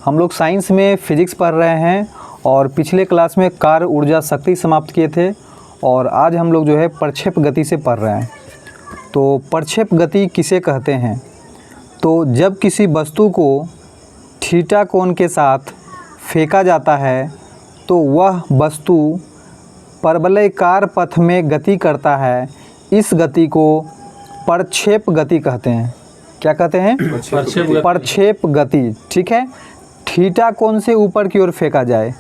हम लोग साइंस में फिजिक्स पढ़ रहे हैं और पिछले क्लास में कार्य ऊर्जा शक्ति समाप्त किए थे और आज हम लोग जो है प्रक्षेप गति से पढ़ रहे हैं। तो प्रक्षेप गति किसे कहते हैं? तो जब किसी वस्तु को थीटा कोण के साथ फेंका जाता है तो वह वस्तु परवलयाकार पथ में गति करता है। इस गति को प्रक्षेप गति कहते हैं। क्या कहते हैं? प्रक्षेप गति। ठीक है। थीटा कोण से ऊपर की ओर फेंका जाए,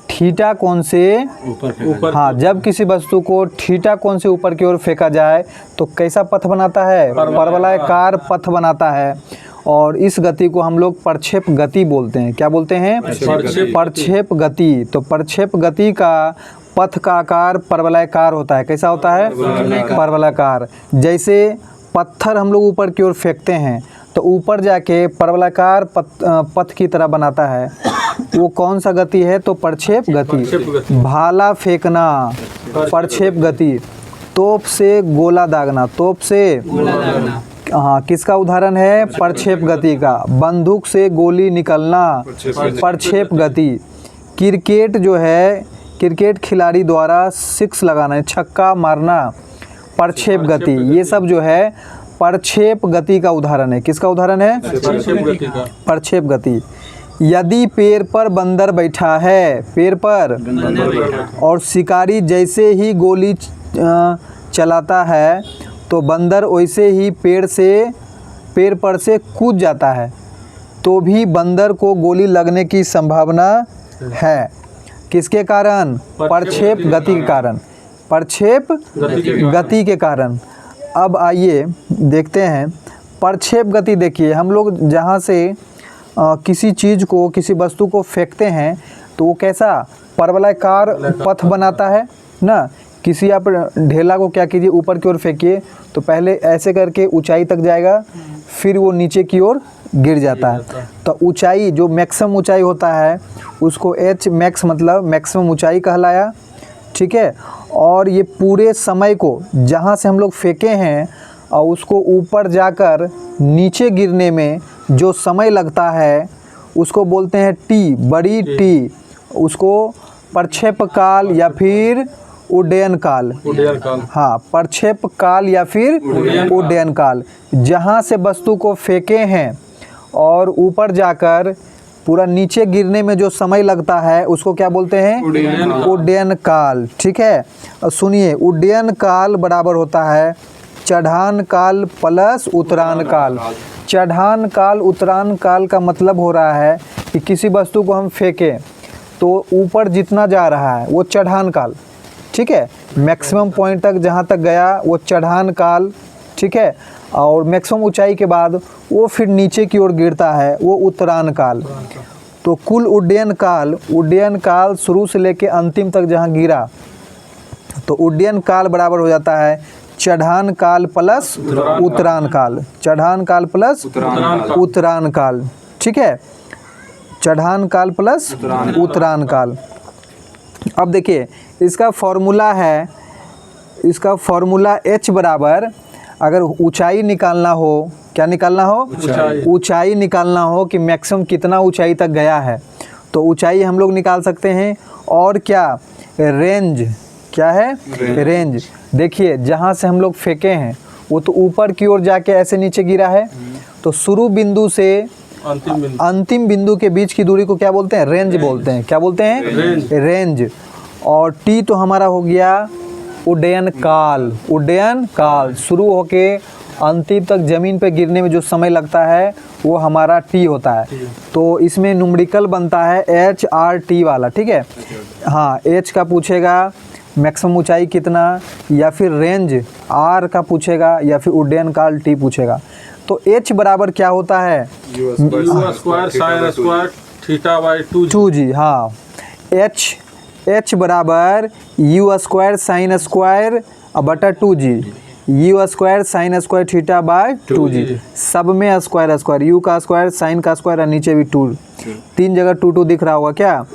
थीटा कोण से ऊपर। हाँ, जब किसी वस्तु को थीटा कोण से ऊपर की ओर फेंका जाए तो कैसा पथ बनाता है? परवलयाकार पथ बनाता है और इस गति को हम लोग प्रक्षेप गति बोलते हैं। क्या बोलते हैं? प्रक्षेप गति। तो प्रक्षेप गति का पथ का आकार परवलयाकार होता है। कैसा होता है? परवलयाकार। जैसे पत्थर हम लोग ऊपर की ओर फेंकते हैं तो ऊपर जाके परवलयाकार पथ की तरह बनाता है। वो कौन सा गति है? तो प्रक्षेप गति। भाला फेंकना प्रक्षेप गति। तोप से गोला दागना, तोप से हाँ, किसका उदाहरण है? प्रक्षेप गति का। बंदूक से गोली निकलना प्रक्षेप गति। क्रिकेट जो है, क्रिकेट खिलाड़ी द्वारा सिक्स लगाना, छक्का मारना प्रक्षेप गति। ये सब जो है प्रक्षेप गति का उदाहरण है। किसका उदाहरण है? प्रक्षेप गति। यदि पेड़ पर बंदर बैठा है, पेड़ पर, और शिकारी जैसे ही गोली चलाता है तो बंदर वैसे ही पेड़ पर से कूद जाता है तो भी बंदर को गोली लगने की संभावना है। किसके कारण? प्रक्षेप गति के कारण। प्रक्षेप गति के कारण। अब आइए देखते हैं प्रक्षेप गति। देखिए, हम लोग जहाँ से किसी चीज़ को, किसी वस्तु को फेंकते हैं तो वो कैसा परवलयाकार पथ बनाता है ना। किसी आप ढेला को क्या कीजिए, ऊपर की ओर फेंकिए तो पहले ऐसे करके ऊंचाई तक जाएगा, फिर वो नीचे की ओर गिर जाता है। तो ऊंचाई, जो मैक्सिमम ऊंचाई होता है उसको एच मैक्स मतलब मैक्सिमम ऊंचाई कहलाया। ठीक है। और ये पूरे समय को जहाँ से हम लोग फेंके हैं और उसको ऊपर जाकर नीचे गिरने में जो समय लगता है उसको बोलते हैं टी, बड़ी टी। उसको प्रक्षेप काल या फिर उड्डयन काल। हाँ, प्रक्षेप काल या फिर उड्डयन काल। जहाँ से वस्तु को फेंके हैं और ऊपर जाकर पूरा नीचे गिरने में जो समय लगता है उसको क्या बोलते हैं? उड्डयन काल। ठीक है। सुनिए, उड्डयन काल बराबर होता है चढ़ान काल प्लस उतरान काल। चढ़ान काल उतरान काल का मतलब हो रहा है कि किसी वस्तु को हम फेंकें तो ऊपर जितना जा रहा है वो चढ़ान काल। ठीक है। मैक्सिमम पॉइंट तक जहाँ तक गया वो चढ़ान काल। ठीक है। और मैक्सिमम ऊंचाई के बाद वो फिर नीचे की ओर गिरता है, वो उतरान काल। तो कुल उड्डयन काल शुरू से लेके अंतिम तक जहाँ गिरा तो उड्डयन काल बराबर हो जाता है चढ़ान काल प्लस उतरान काल। चढ़ान काल प्लस उतरान काल। ठीक है। चढ़ान काल प्लस उतरान काल। अब देखिए, इसका फॉर्मूला है, इसका फॉर्मूला H बराबर, अगर ऊंचाई निकालना हो, क्या निकालना हो? ऊंचाई निकालना हो कि मैक्सिमम कितना ऊंचाई तक गया है तो ऊंचाई हम लोग निकाल सकते हैं। और क्या? रेंज। क्या है? रेंज। देखिए, जहाँ से हम लोग फेंके हैं वो तो ऊपर की ओर जाके ऐसे नीचे गिरा है, तो शुरू बिंदु से अंतिम बिंदु के बीच की दूरी को क्या बोलते हैं? रेंज बोलते हैं। क्या बोलते हैं? रेंज। और टी तो हमारा हो गया उड्डयन काल। उड्डयन काल शुरू होके अंतिम तक ज़मीन पे गिरने में जो समय लगता है वो हमारा टी होता है। तो इसमें न्यूमेरिकल बनता है HRT वाला। ठीक है। हाँ, H का पूछेगा मैक्सिमम ऊंचाई कितना, या फिर रेंज R का पूछेगा, या फिर उड्डयन काल T पूछेगा। तो H बराबर क्या होता है? U²sin²θ/2g। हाँ, H बराबर U²sin²/2g। U²sin²θ/2g। सब में स्क्वायर, U का स्क्वायर, साइन का स्क्वायर और नीचे भी 2। 3 जगह 2 दिख रहा होगा क्या?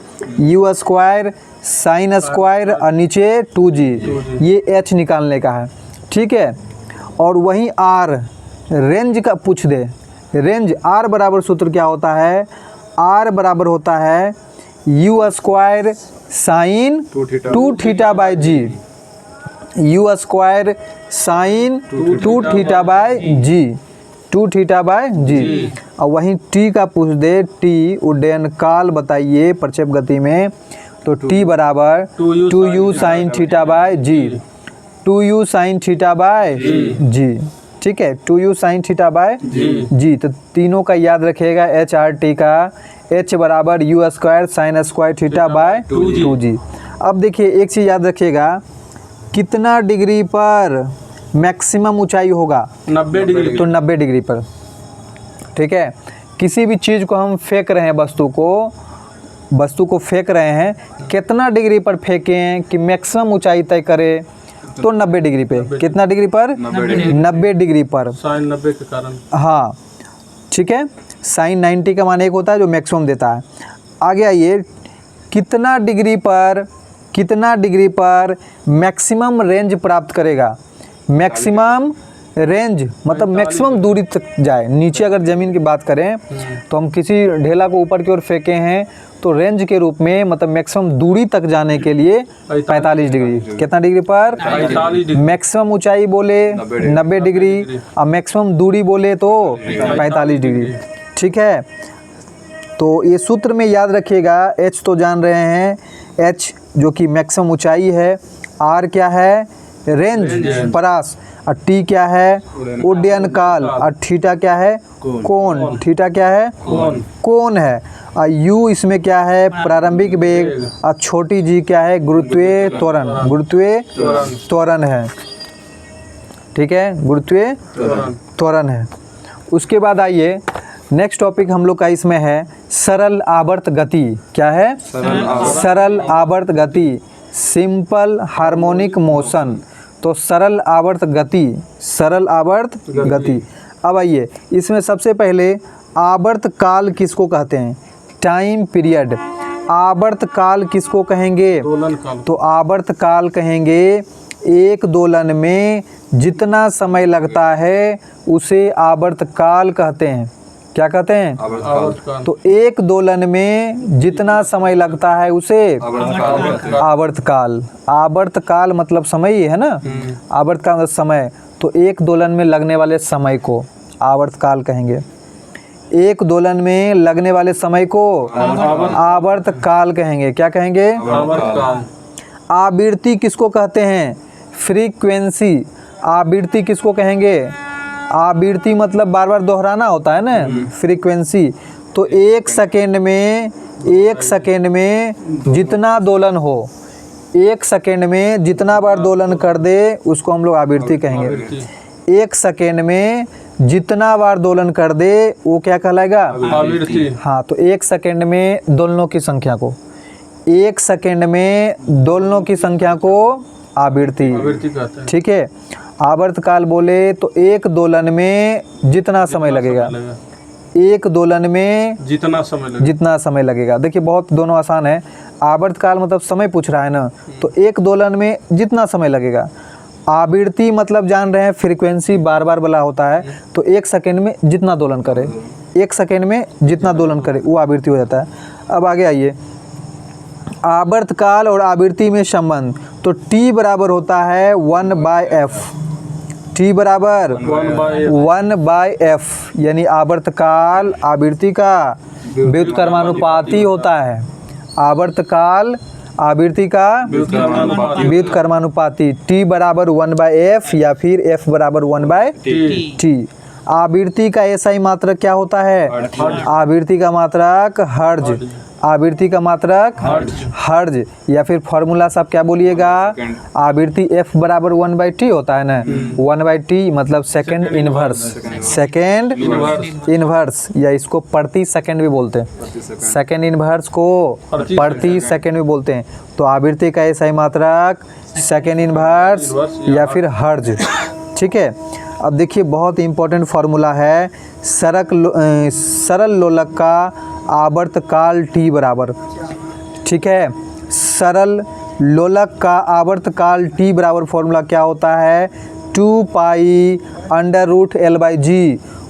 U²sin² और नीचे 2g। ये H निकालने का है। ठीक है। और वहीं R रेंज का पूछ दे। रेंज R बराबर सूत्र क्या होता है? आर बराबर होता है u square sine 2 theta by g, u square sine 2 theta by g, 2 theta by g. और वहीं टी का पूछ दे, टी उड्डयन काल बताइए प्रक्षेप गति में, तो टी बराबर 2u sine theta by g, 2u sine theta by g. ठीक है, 2u साइन थीटा बाय जी। तो तीनों का याद रखिएगा एच आर टी का, एच बराबर you square sine square theta by 2g। अब देखिए एक चीज़ याद रखिएगा, कितना डिग्री पर मैक्सिमम ऊंचाई होगा? 90 डिग्री। तो 90 डिग्री पर। ठीक है, किसी भी चीज़ को हम फेंक रहे हैं, वस्तु को फेंक रहे हैं, कितना डिग्री पर फेंकें कि मैक्सिमम ऊंचाई तय करे? तो 90 डिग्री पे। कितना डिग्री पर? 90 डिग्री पर। साइन 90 के कारण। हाँ ठीक है, साइन 90 का मान एक होता है जो मैक्सिमम देता है। आगे आइए, कितना डिग्री पर मैक्सिमम रेंज प्राप्त करेगा? मैक्सिमम रेंज मतलब मैक्सिमम दूरी तक जाए। नीचे अगर ज़मीन की बात करें तो हम किसी ढेला को ऊपर की ओर फेंके हैं तो रेंज के रूप में मतलब मैक्सिमम दूरी तक जाने के लिए 45 डिग्री। कितना डिग्री पर? 45 डिग्री। मैक्सिमम ऊंचाई बोले 90 डिग्री और मैक्सिमम दूरी बोले तो 45 डिग्री। ठीक है, तो ये सूत्र में याद रखिएगा, एच तो जान रहे हैं, एच जो कि मैक्सिमम ऊंचाई है, आर क्या है? रेंज परास, और टी क्या है? उड्डयन काल, और थीटा क्या है? कोण। थीटा क्या है? कोण है। और यू इसमें क्या है? प्रारंभिक वेग, और छोटी जी क्या है? गुरुत्वीय त्वरण। गुरुत्वीय त्वरण है। ठीक है, गुरुत्वीय त्वरण है। उसके बाद आइए नेक्स्ट टॉपिक हम लोग का इसमें है सरल आवर्त गति। क्या है? सरल आवर्त गति, सिंपल हार्मोनिक मोशन। तो सरल आवर्त गति, सरल आवर्त गति। अब आइए, इसमें सबसे पहले आवर्त काल किसको कहते हैं? Time period. आवर्त काल किसको कहेंगे? तो आवर्त काल कहेंगे एक दोलन में जितना समय लगता है उसे आवर्त काल कहते हैं। क्या कहते हैं? तो एक दोलन में जितना समय लगता है उसे आवर्त काल। आवर्त काल मतलब समय ही है ना, आवर्त काल मतलब समय। तो एक दोलन में लगने वाले समय को आवर्त काल कहेंगे। एक दोलन में लगने वाले समय को आवर्त काल कहेंगे। क्या कहेंगे? आवृत्ति किसको कहते हैं? फ्रीक्वेंसी। आवृत्ति किसको कहेंगे? आवृत्ति मतलब बार बार दोहराना होता है ना, फ्रीक्वेंसी। तो एक सेकेंड में जितना दोलन हो, एक सेकेंड में जितना बार दोलन कर दे उसको हम लोग आवृत्ति कहेंगे। एक सेकेंड में जितना बार दोलन कर दे वो क्या कहलाएगा? आवृत्ति। हाँ, तो एक सेकेंड में दोलनों की संख्या को, एक सेकेंड में दोलनों की संख्या को आवृत्ति कहते हैं। ठीक है, आवर्त काल बोले तो एक दोलन में जितना समय लगेगा, एक दोलन में जितना समय लगेगा। देखिए बहुत दोनों आसान है। आवर्त काल मतलब समय पूछ रहा है ना, तो एक दोलन में जितना समय लगेगा। आवृत्ति मतलब जान रहे हैं फ्रीक्वेंसी बार बार बोला होता है, तो एक सेकेंड में जितना दोलन करे, एक सेकेंड में जितना दोलन करे वो आवृत्ति हो जाता है। अब आगे आइए, आवर्त काल और आवृत्ति में संबंध। तो T बराबर होता है 1/f। T बराबर 1/f, यानी आवर्त काल आवृत्ति का व्युत्क्रमानुपाती होता है। आवर्त काल आवृत्ति का व्युत्क्रमानुपाती। T बराबर 1/f या फिर F बराबर 1/t। आवृत्ति का SI मात्रक क्या होता है? आवृत्ति का मात्रक हर्ज। आवृत्ति का मात्रक हर्ज, या फिर फॉर्मूला साहब क्या बोलिएगा? आवृत्ति F बराबर 1/t होता है ना, 1/t मतलब सेकंड इनवर्स। सेकंड इनवर्स, या इसको प्रति सेकंड भी बोलते हैं। सेकंड इनवर्स को प्रति सेकंड भी बोलते हैं। तो आवृत्ति का SI मात्रक सेकंड इनवर्स या फिर हर्ज। ठीक है, अब देखिए बहुत इंपॉर्टेंट फार्मूला है, सरल लोलक का आवर्त काल T बराबर। ठीक है, सरल लोलक का आवर्त काल T बराबर फॉर्मूला क्या होता है? 2π√L/g।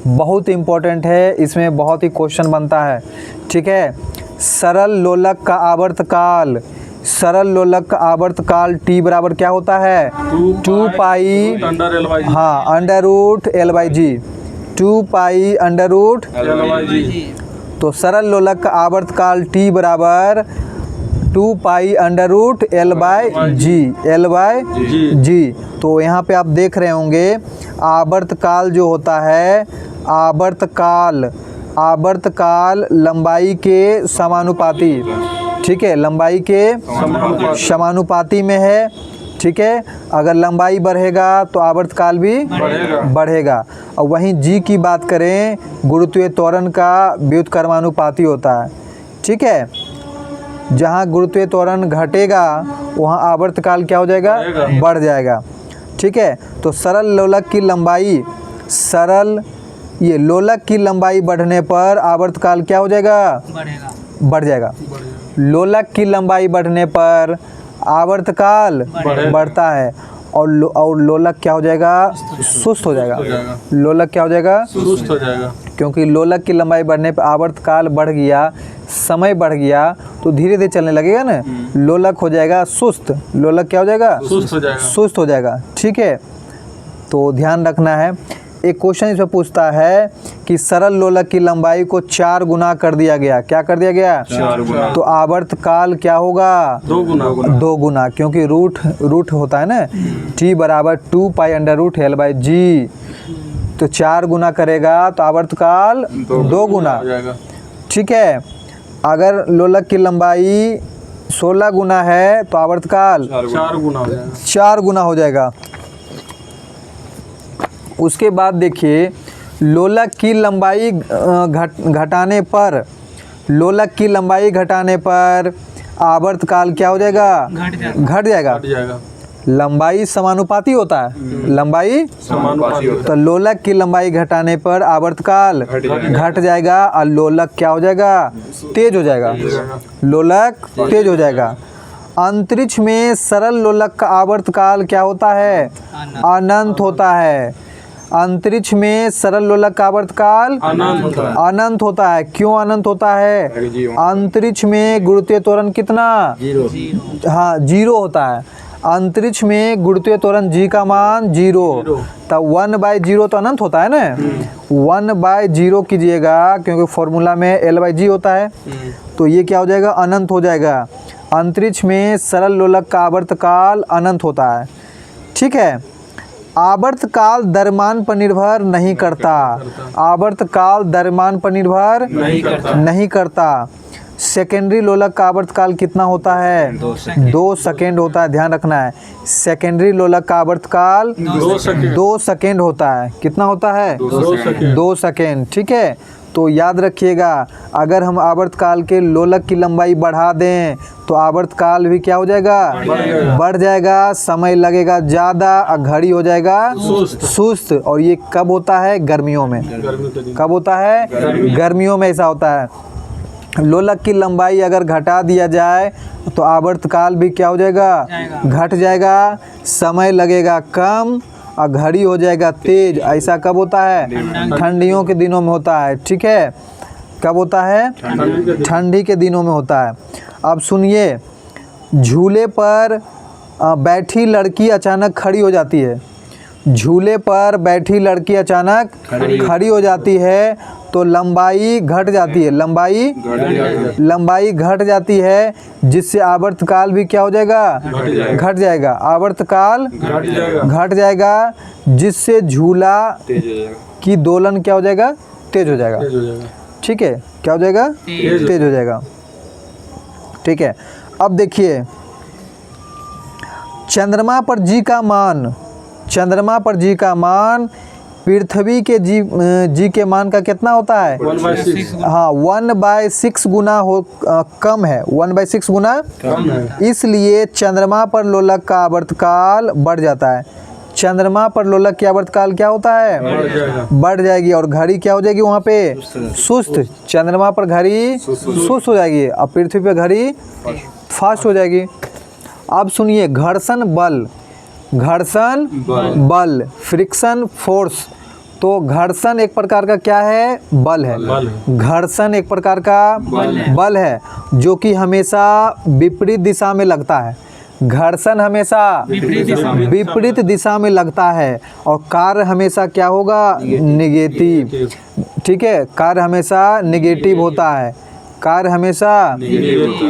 बहुत इंपॉर्टेंट है, इसमें बहुत ही क्वेश्चन बनता है। ठीक ठीक है। सरल लोलक का आवर्तकाल, सरल लोलक का आवर्तकाल टी बराबर क्या होता है? 2 पाई अंडर एल बाई हाँ under root L by g, 2 pi under root. L by g. तो सरल लोलक का आवर्तकाल टी बराबर 2 pi under root L by g, L by g. तो यहाँ पे आप देख रहे होंगे आवर्तकाल जो होता है, आवर्तकाल, आवर्तकाल लंबाई के समानुपाती, ठीक है, लंबाई के समानुपाती में है, ठीक है। अगर लंबाई बढ़ेगा तो आवर्तकाल भी बढ़ेगा। और वहीं जी की बात करें, गुरुत्वीय त्वरण का व्युत्क्रमानुपाती होता है, ठीक है। जहाँ गुरुत्वीय त्वरण घटेगा वहाँ आवर्तकाल क्या हो जाएगा? बढ़ जाएगा, ठीक है। तो सरल लोलक की लंबाई, सरल ये लोलक की लंबाई बढ़ने पर आवर्तकाल क्या हो जाएगा? बढ़ जाएगा। लोलक की लंबाई बढ़ने पर आवर्तकाल बढ़ता है और लोलक क्या हो जाएगा? सुस्त हो जाएगा। लोलक क्या हो जाएगा? सुस्त हो जाएगा। क्योंकि लोलक की लंबाई बढ़ने पर आवर्तकाल बढ़ गया, समय बढ़ गया तो धीरे धीरे चलने लगेगा ना, लोलक हो जाएगा सुस्त। लोलक क्या हो जाएगा? सुस्त हो जाएगा। सुस्त हो जाएगा, ठीक है। तो ध्यान रखना है। एक क्वेश्चन इसमें पूछता है कि सरल लोलक की लंबाई को 4 गुना कर दिया गया। क्या कर दिया गया? 4 गुना। तो आवर्तकाल क्या होगा? 2 गुना। 2 गुना, क्योंकि रूट होता है ना, टी बराबर 2 pi under root L by g. तो 4 गुना करेगा तो आवर्तकाल 2 गुना, हो जाएगा। ठीक है। अगर लोलक की लंबाई 16 गुना है तो आवर्तकाल 4 गुना हो जाएगा। 4 गुना हो जाएगा। उसके बाद देखिए लोलक की लंबाई घटाने पर, लोलक की लंबाई घटाने पर आवर्तकाल क्या हो जाएगा? घट जाएगा। हट जाएगा। लंबाई समानुपाती होता है, लंबाई समानुपाती होता तो लोलक की लंबाई घटाने पर आवर्तकाल घट जाएगा और लोलक क्या हो जाएगा? तेज हो जाएगा। लोलक तेज हो जाएगा। अंतरिक्ष में सरल लोलक का आवर्तकाल क्या होता है? अनंत होता है। अंतरिक्ष में सरल लोलक का आवर्तकाल अनंत होता है। क्यों अनंत होता है? अंतरिक्ष में गुरुत्वीय त्वरण कितना? हाँ 0 होता है। अंतरिक्ष में गुरुत्वीय त्वरण जी का मान 0, तब 1/0 तो अनंत होता है ना, 1/0 कीजिएगा क्योंकि फॉर्मूला में एल बाई जी होता है, तो ये क्या हो जाएगा? अनंत हो जाएगा। अंतरिक्ष में सरल लोलक का आवर्तकाल अनंत होता है, ठीक है। आवर्तकाल द्रव्यमान पर निर्भर नहीं करता। आवर्तकाल द्रव्यमान पर निर्भर नहीं करता। सेकेंडरी लोलक का आवर्तकाल कितना होता है? 2 सेकेंड होता है। ध्यान रखना है, सेकेंडरी लोलक का आवर्तकाल 2 सेकेंड होता है। कितना होता है? 2 सेकेंड, ठीक है। तो याद रखिएगा, अगर हम आवर्तकाल के लोलक की लंबाई बढ़ा दें तो आवर्तकाल भी क्या हो जाएगा? बढ़ जाएगा। समय लगेगा ज़्यादा और घड़ी हो जाएगा सुस्त। और ये कब होता है? गर्मियों में। कब होता है? गर्मियों में ऐसा होता है। लोलक की लंबाई अगर घटा दिया जाए तो आवर्तकाल भी क्या हो जाएगा? घट जाएगा। समय लगेगा कम और घड़ी हो जाएगा तेज। ऐसा कब होता है? ठंडियों के दिनों में होता है, ठीक है। कब होता है? ठंडी के दिनों में होता है। अब सुनिए, झूले पर बैठी लड़की अचानक खड़ी हो जाती है। झूले पर बैठी लड़की अचानक खड़ी हो जाती है तो लंबाई घट जाती है। लंबाई घट जाती है, जिससे आवर्तकाल भी क्या हो जाएगा? घट जाएगा। आवर्तकाल घट जाएगा, जिससे झूला की दोलन क्या हो जाएगा? तेज हो जाएगा, ठीक है। क्या हो जाएगा? तेज हो जाएगा, ठीक है। अब देखिए, चंद्रमा पर जी का मान, चंद्रमा पर जी का मान पृथ्वी के जी के मान का कितना होता है? 1/6। हाँ 1/6 गुना कम है। 1/6 गुना कम है। इसलिए चंद्रमा पर लोलक का आवर्तकाल बढ़ जाता है। चंद्रमा पर लोलक की आवर्तकाल क्या होता है? बढ़ जाएगी। और घड़ी क्या हो जाएगी वहाँ पे? सुस्त। चंद्रमा पर घड़ी सुस्त हो जाएगी और पृथ्वी पर घड़ी फास्ट हो जाएगी। अब सुनिए, घर्षण बल, घर्षण बल, फ्रिक्शन फोर्स तो घर्षण एक प्रकार का क्या है? बल है। बल है। घर्षण एक प्रकार का बल है जो कि हमेशा विपरीत दिशा में लगता है। घर्षण हमेशा विपरीत दिशा में लगता है और कार्य हमेशा क्या होगा? नेगेटिव। ठीक है, कार्य हमेशा नेगेटिव होता है, कार्य हमेशा।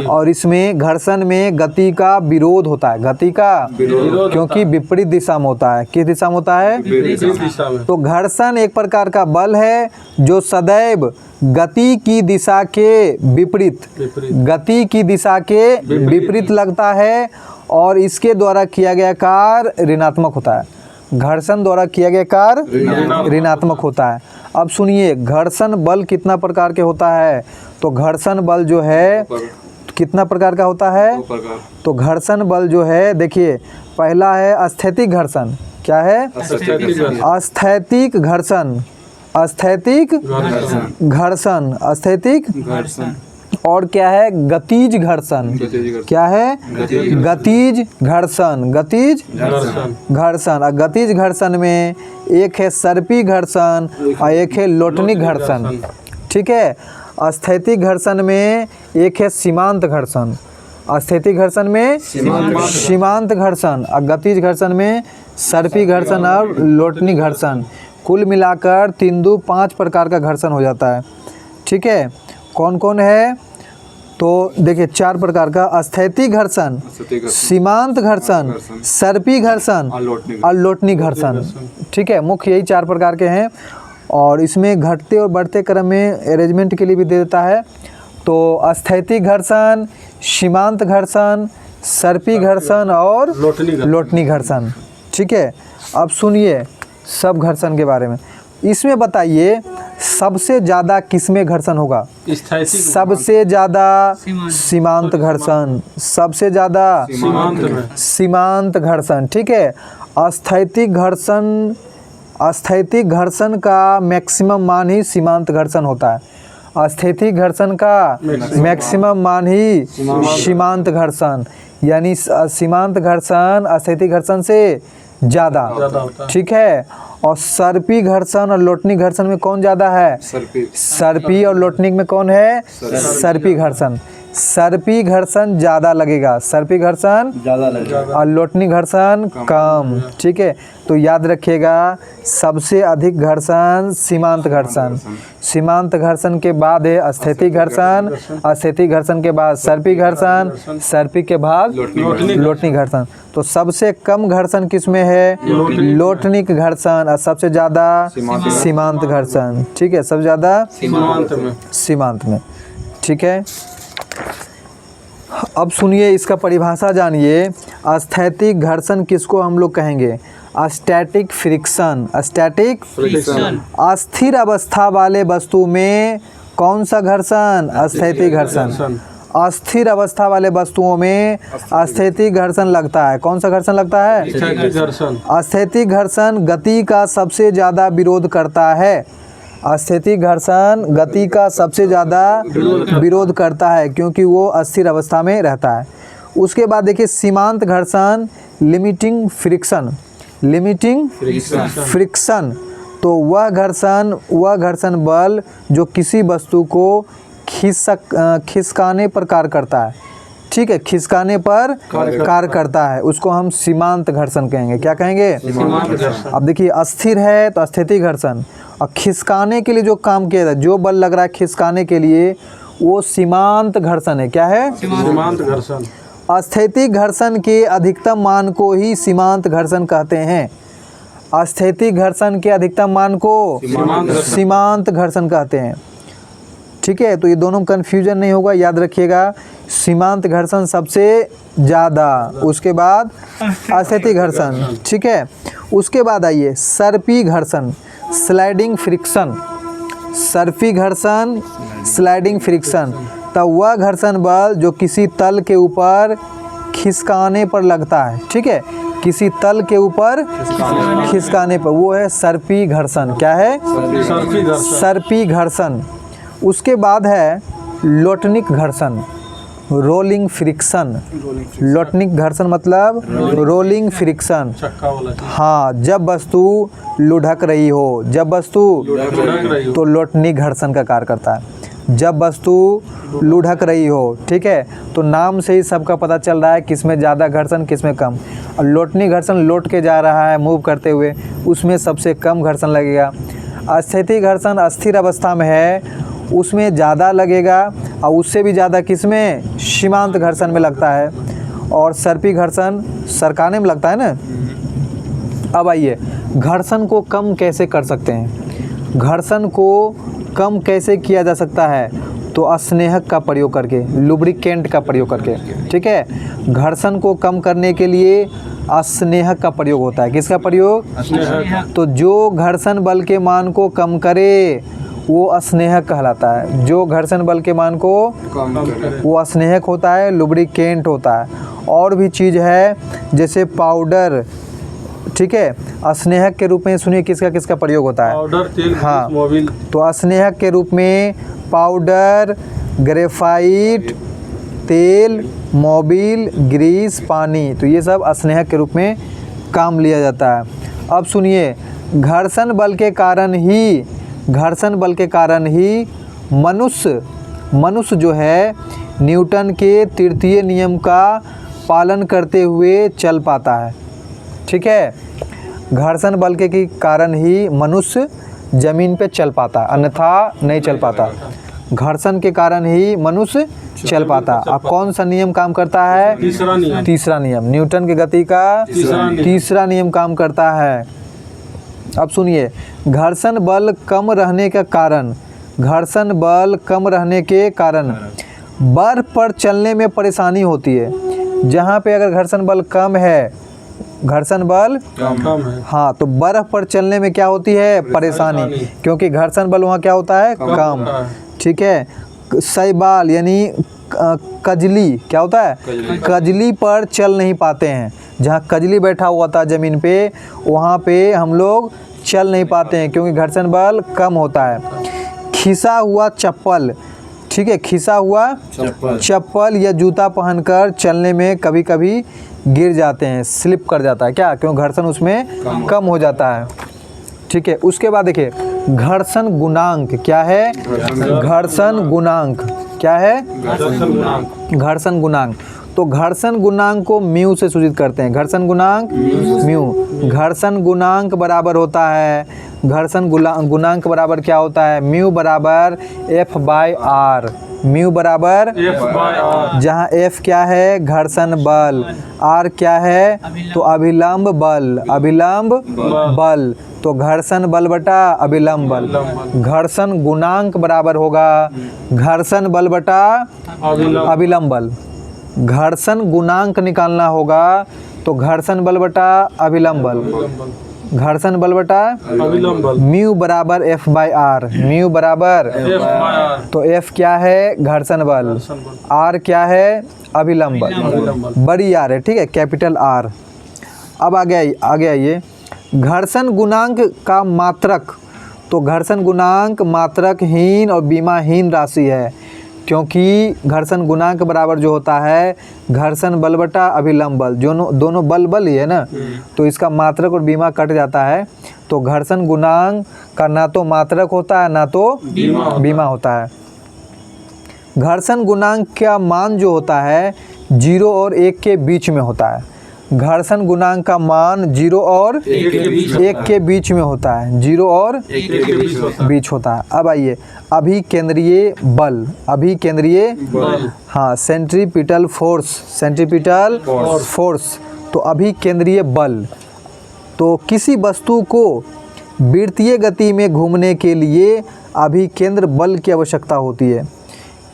और इसमें घर्षण में गति का विरोध होता है, गति का क्योंकि विपरीत दिशा में होता है। किस दिशा में होता है? विपरीत दिशा में। तो घर्षण एक प्रकार का बल है जो सदैव गति की दिशा के विपरीत, गति की दिशा के विपरीत लगता है और इसके द्वारा किया गया कार्य ऋणात्मक होता है। घर्षण द्वारा किया गया कार्य ऋणात्मक होता है। अब सुनिए, घर्षण बल कितना प्रकार के होता है? तो घर्षण बल जो है कितना प्रकार का होता है? तो घर्षण बल जो है, देखिए, पहला है स्थैतिक घर्षण। क्या है? स्थैतिक घर्षण। स्थैतिक घर्षण, स्थैतिक। और क्या है? गतिज घर्षण। क्या है? गतिज घर्षण, गतिज घर्षण। और गतिज घर्षण में एक है सर्पी घर्षण और एक है लोटनिक घर्षण। ठीक है, स्थैतिक घर्षण में एक है सीमांत घर्षण। स्थैतिक घर्षण में सीमांत घर्षण और गतिज घर्षण में सर्पी घर्षण और लोटनिक घर्षण। कुल मिलाकर 5 प्रकार का घर्षण हो जाता है। ठीक है, कौन कौन है? तो देखिए 4 प्रकार का: स्थैतिक घर्षण, सीमांत घर्षण, सर्पी घर्षण और लोटनिक घर्षण। ठीक है, मुख्य यही 4 प्रकार के हैं और इसमें घटते और बढ़ते क्रम में अरेंजमेंट के लिए भी दे देता है। तो स्थैतिक घर्षण, सीमांत घर्षण, सर्पी घर्षण और लोटनिक घर्षण। ठीक है, अब सुनिए सब घर्षण के बारे में। इसमें बताइए सबसे ज़्यादा किसमें घर्षण होगा? सबसे ज़्यादा सीमांत घर्षण, सबसे ज़्यादा सीमांत घर्षण। ठीक है, स्थैतिक घर्षण का मैक्सिमम मान ही सीमांत घर्षण होता है। स्थैतिक घर्षण का मैक्सिमम मान ही सीमांत घर्षण, यानी सीमांत घर्षण स्थैतिक घर्षण से ज़्यादा। ठीक है, और सर्पी घर्षण और लोटनिक घर्षण में कौन ज़्यादा है? सर्पी और लोटनिक में कौन है? सर्पी घर्षण। सर्पी घर्षण ज़्यादा लगेगा, सर्पी घर्षण ज़्यादा लगेगा और लोटनिक घर्षण कम। ठीक है, तो याद रखिएगा सबसे अधिक घर्षण सीमांत घर्षण, सीमांत घर्षण के बाद है स्थैतिक घर्षण, स्थैतिक घर्षण के बाद सर्पी घर्षण, सर्पी के बाद लोटनिक घर्षण। तो सबसे कम घर्षण किस में है? लोटनिक घर्षण और सबसे ज़्यादा सीमांत घर्षण। ठीक है, सबसे ज़्यादा सीमांत में। ठीक है, अब सुनिए इसका परिभाषा जानिए। स्थैतिक घर्षण किसको हम लोग कहेंगे? Static friction. Static friction. अस्थिर अवस्था वाले वस्तु में कौन सा घर्षण? स्थैतिक घर्षण। अस्थिर अवस्था वाले वस्तुओं में स्थैतिक घर्षण लगता है। कौन सा घर्षण लगता है? स्थैतिक घर्षण गति का सबसे ज़्यादा विरोध करता है। स्थैतिक घर्षण गति का सबसे ज़्यादा विरोध करता है क्योंकि वो अस्थिर अवस्था में रहता है। उसके बाद देखिए सीमांत घर्षण, लिमिटिंग फ्रिक्शन। लिमिटिंग फ्रिक्शन तो वह घर्षण बल जो किसी वस्तु को खिसकाने पर कार्य करता है। ठीक है, खिसकाने पर कार्य करता है, उसको हम सीमांत घर्षण कहेंगे। क्या कहेंगे? अब देखिए अस्थिर है तो स्थैतिक घर्षण, और खिसकाने के लिए जो काम किया जाता है, जो बल लग रहा है खिसकाने के लिए, वो सीमांत घर्षण है। क्या है? सीमांत घर्षण। स्थैतिक घर्षण के अधिकतम मान को ही सीमांत घर्षण कहते हैं। स्थैतिक घर्षण के अधिकतम मान को सीमांत घर्षण कहते हैं। ठीक है, तो ये दोनों कन्फ्यूजन नहीं होगा, याद रखिएगा। सीमांत घर्षण सबसे ज़्यादा, उसके बाद स्थैतिक घर्षण। ठीक है, उसके बाद आइए सर्पी घर्षण, स्लाइडिंग फ्रिक्शन। सर्पी घर्षण, स्लाइडिंग फ्रिक्शन तब वह घर्षण बल जो किसी तल के ऊपर खिसकाने पर लगता है। ठीक है, किसी तल के ऊपर खिसकाने पर, वो है सर्पी घर्षण। क्या है? सर्पी घर्षण। उसके बाद है लोटनिक घर्षण। Rolling friction. लोटनिक घर्षण मतलब रोलिंग फ्रिक्शन। चक्का वाला चीज। हाँ, जब वस्तु लुढ़क रही हो, जब वस्तु लुढ़क रही हो। तो लोटनिक घर्षण का कार्य करता है। जब वस्तु लुढ़क रही हो, ठीक है, तो नाम से ही सबका पता चल रहा है किसमें ज़्यादा घर्षण किसमें कम। और लोटनिक घर्षण लौट के जा रहा है मूव करते हुए, उसमें सबसे कम घर्षण लगेगा। अस्थितिक घर्षण अस्थिर अवस्था में है, उसमें ज़्यादा लगेगा, और उससे भी ज़्यादा किसमें, सीमांत घर्षण में लगता है। और सर्पी घर्षण सरकाने में लगता है ना। अब आइए, घर्षण को कम कैसे कर सकते हैं। घर्षण को कम कैसे किया जा सकता है, तो स्नेहक का प्रयोग करके, लुब्रिकेंट का प्रयोग करके, ठीक है। घर्षण को कम करने के लिए स्नेहक का प्रयोग होता है। किसका प्रयोग? स्नेहक। तो जो घर्षण बल के मान को कम करे वो स्नेहक कहलाता है। जो घर्षण बल के मान को कम करे। वो स्नेहक होता है, लुब्रिकेंट होता है। और भी चीज़ है जैसे पाउडर, ठीक है। स्नेहक के रूप में सुनिए किसका किसका प्रयोग होता है। पाउडर, तेल, हाँ। Grease, Mobil. तो स्नेहक के रूप में पाउडर, ग्रेफाइट, तेल, मोबिल, ग्रीस, पानी, तो ये सब स्नेहक के रूप में काम लिया जाता है। अब सुनिए, घर्षण बल के कारण ही मनुष्य जो है न्यूटन के तृतीय नियम का पालन करते हुए चल पाता है, ठीक है। घर्षण बल के कारण ही मनुष्य जमीन पे चल पाता, अन्यथा नहीं चल पाता। घर्षण के कारण ही मनुष्य चल पाता। अब कौन सा नियम काम करता है? तीसरा नियम। तीसरा नियम, न्यूटन की गति का तीसरा नियम काम करता है। अब सुनिए, घर्षण बल कम रहने के कारण बर्फ पर चलने में परेशानी होती है। जहाँ पे अगर घर्षण बल कम है, घर्षण बल कम है। हाँ, तो बर्फ पर चलने में क्या होती है? परेशानी, क्योंकि घर्षण बल वहाँ क्या होता है? कम, ठीक है। शैवाल यानी कजली क्या होता है? कजली पर चल नहीं पाते हैं। जहाँ कजली बैठा हुआ था ज़मीन पे, वहाँ पे हम लोग चल नहीं पाते हैं क्योंकि घर्षण बल कम होता है। खिसा हुआ चप्पल, ठीक है, खिसा हुआ चप्पल या जूता पहनकर चलने में कभी कभी गिर जाते हैं, स्लिप कर जाता है। क्या? क्यों? घर्षण उसमें कम हो जाता है, ठीक है। उसके बाद देखिए, घर्षण गुणांक क्या है? घर्षण गुणांक क्या है? घर्षण गुणांक। तो घर्षण गुणांक को म्यू से सूचित करते हैं। घर्षण गुणांक म्यू। घर्षण गुणांक बराबर होता है, घर्षण गुणांक बराबर क्या होता है? म्यू बराबर F/R। म्यू बराबर F/R। जहाँ F क्या है? घर्षण बल, R क्या है? तो अभिलंब बल, अभिलंब बल। तो घर्षण बल बटा अभिलंब बल। घर्षण गुणांक बराबर होगा घर्षण बल बटा अभिलंब बल। घर्षण गुणांक निकालना होगा तो घर्षण बल बटा अभिलंब बल, घर्षण बल बटा अभिलंब बल। म्यू बराबर F/R। म्यू बराबर F/R। तो F क्या है? घर्षण बल, R क्या है? अभिलंब बल, बड़ी R है, ठीक है, कैपिटल R। अब आगे आइए, घर्षण गुणांक का मात्रक। तो घर्षण गुणांक मात्रकहीन और बीमाहीन राशि है, क्योंकि घर्षण गुणांक बराबर जो होता है घर्षण बल बटा अभिलंब बल, दोनों बल ही है ना, तो इसका मात्रक और बीमा कट जाता है। तो घर्षण गुणांक का ना तो मात्रक होता है ना तो बीमा होता है। घर्षण गुणांक का मान जो होता है 0 और 1 के बीच में होता है। घर्षण गुणांक का मान 0 और 1 के बीच में होता है, 0 और 1 के बीच होता है। अब आइए, अभिकेंद्रीय बल, अभिकेंद्रीय बल। हाँ, सेंट्रीपिटल फोर्स। तो अभिकेंद्रीय बल, तो किसी वस्तु को वृत्तीय गति में घूमने के लिए अभिकेंद्र बल की आवश्यकता होती है।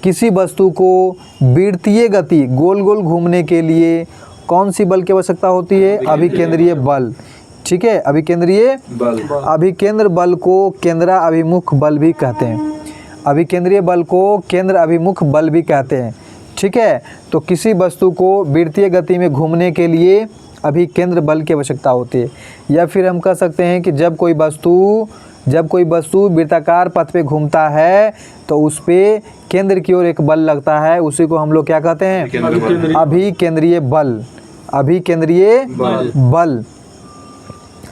किसी वस्तु को वृत्तीय गति गोल गोल घूमने के लिए कौन सी बल की आवश्यकता होती है? अभिकेंद्रीय बल, ठीक है। अभिकेंद्रीय बल, अभिकेंद्र बल को केंद्राभिमुख बल भी कहते हैं। अभिकेंद्रीय बल को केंद्र अभिमुख बल भी कहते हैं, ठीक है। तो किसी वस्तु को वृत्तीय गति में घूमने के लिए अभिकेंद्र बल की आवश्यकता होती है। या फिर हम कह सकते हैं कि जब कोई वस्तु जब कोई वस्तु वृत्ताकार पथ पे घूमता है तो उस पे केंद्र की ओर एक बल लगता है, उसी को हम लोग क्या कहते हैं? अभिकेंद्रीय बल। अभिकेंद्रीय बल।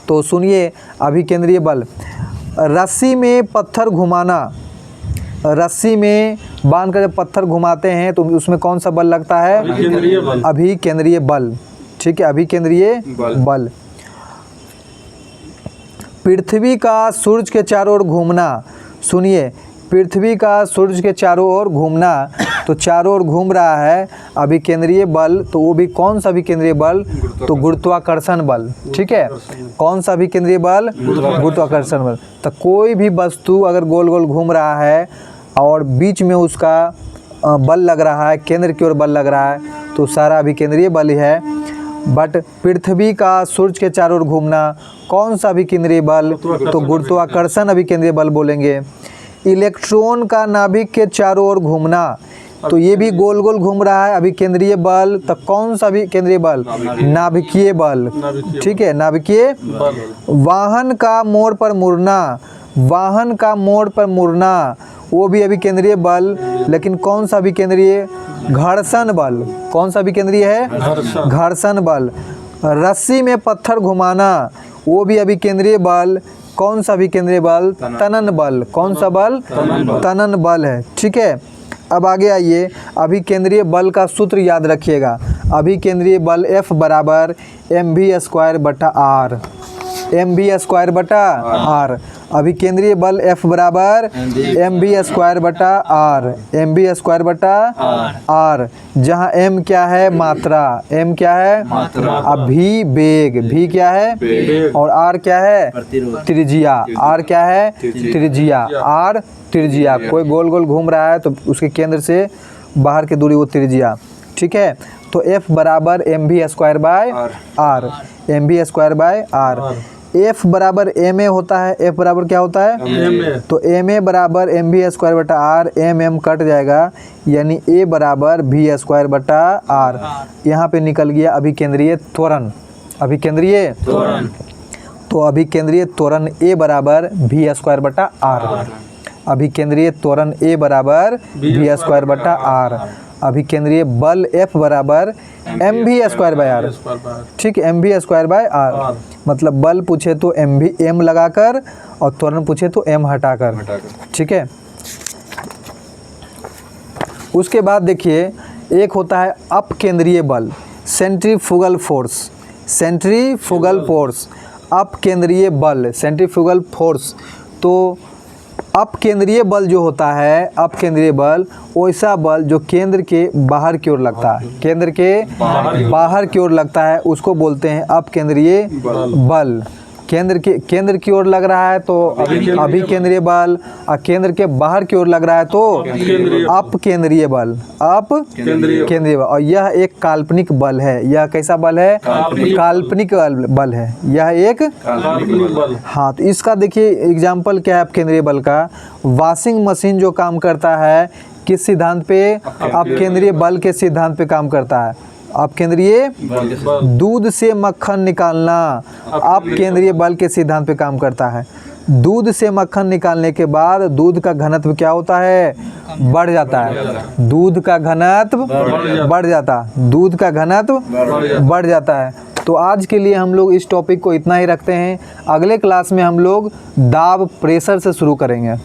तो सुनिए, अभिकेंद्रीय बल। रस्सी में पत्थर घुमाना, रस्सी में बांध कर जब पत्थर घुमाते हैं तो उसमें कौन सा बल लगता है? अभिकेंद्रीय बल। अभिकेंद्रीय बल। ठीक है, अभिकेंद्रीय बल। पृथ्वी का सूरज के चारों ओर घूमना, सुनिए, पृथ्वी का सूरज के चारों ओर घूमना, तो चारों ओर घूम रहा है अभिकेंद्रीय बल, तो वो भी कौन सा अभिकेंद्रीय बल? तो गुरुत्वाकर्षण बल। ठीक है, कौन सा अभिकेंद्रीय बल? गुरुत्वाकर्षण बल। तो कोई भी वस्तु अगर गोल गोल घूम रहा है और बीच में उसका बल लग रहा है, केंद्र की ओर बल लग रहा है, तो सारा अभिकेंद्रीय बल ही है। बट पृथ्वी का सूरज के चारों ओर घूमना, कौन सा अभिकेंद्रीय बल? तो गुरुत्वाकर्षण अभिकेंद्रीय बल बोलेंगे। इलेक्ट्रॉन का नाभिक के चारों ओर घूमना, तो ये भी गोल गोल घूम रहा है, अभिकेंद्रीय बल। तो कौन सा अभिकेंद्रीय बल? नाभिकीय बल। ठीक है, नाभिकीय। वाहन का मोड़ पर मुड़ना, वाहन का मोड़ पर मुड़ना, वो भी अभिकेंद्रीय बल, लेकिन कौन सा अभिकेंद्रीय? घर्षण बल। कौन सा अभिकेंद्रीय है? घर्षण बल। रस्सी में पत्थर घुमाना, वो भी अभिकेंद्रीय बल, कौन सा अभिकेंद्रीय बल? तनन बल। कौन सा बल? तनन बल है। ठीक है, अब आगे आइए, अभिकेंद्रीय बल का सूत्र याद रखिएगा। अभिकेंद्रीय बल F बराबर mv² बटा r। mv² बटा r। अभिकेंद्रीय बल F बराबर mv² बटा r। mv² बटा r, जहाँ m क्या है? मात्रा। m क्या है? अभी वेग। v क्या है? और r क्या है? त्रिज्या। r क्या है? त्रिज्या। r त्रिज्या। कोई गोल गोल घूम रहा है तो उसके केंद्र से बाहर की दूरी वो त्रिज्या। ठीक है, तो F बराबर mv² by r। mv² by r। F बराबर ma होता है। F बराबर क्या होता है? तो ma बराबर mv² बटा r। m कट जाएगा, यानी a बराबर v² बटा r। यहाँ पे निकल गया अभिकेंद्रीय त्वरण। अभिकेंद्रीय त्वरण, तो अभिकेंद्रीय त्वरण a बराबर v² बटा r। अभिकेंद्रीय त्वरण a बराबर v² बटा r। अभिकेंद्रीय बल F बराबर mv² बाय r। ठीक है, mv² बाय r। मतलब बल पूछे तो m लगाकर और त्वरण पूछे तो m हटाकर। ठीक है, उसके बाद देखिए, एक होता है अपकेंद्रीय बल, सेंट्रीफ्यूगल फोर्स। सेंट्रीफ्यूगल फोर्स, अपकेंद्रीय बल, सेंट्रीफ्यूगल फोर्स। तो अपकेंद्रीय बल जो होता है, अपकेंद्रीय बल वैसा बल जो केंद्र के बाहर की ओर लगता है, केंद्र के बाहर की ओर लगता है, उसको बोलते हैं अपकेंद्रीय बल। केंद्र की ओर लग रहा है तो अभिकेंद्रीय बल, और केंद्र के बाहर की ओर लग रहा है तो अपकेंद्रीय बल। अपकेंद्रीय बल, और यह एक काल्पनिक बल है। यह कैसा बल है? काल्पनिक बल है। यह एक काल्पनिक बल। हाँ, तो इसका देखिए एग्जाम्पल क्या है अपकेंद्रीय बल का? वॉशिंग मशीन जो काम करता है किस सिद्धांत पे? अपकेंद्रीय बल के सिद्धांत पे काम करता है। अपकेंद्रीय दूध से मक्खन निकालना अपकेंद्रीय बल के सिद्धांत पे काम करता है। दूध से मक्खन निकालने के बाद दूध का घनत्व क्या होता है? बढ़ जाता है। दूध का घनत्व बढ़ जाता, दूध का घनत्व बढ़ जाता है। तो आज के लिए हम लोग इस टॉपिक को इतना ही रखते हैं। अगले क्लास में हम लोग दाब, प्रेशर से शुरू करेंगे।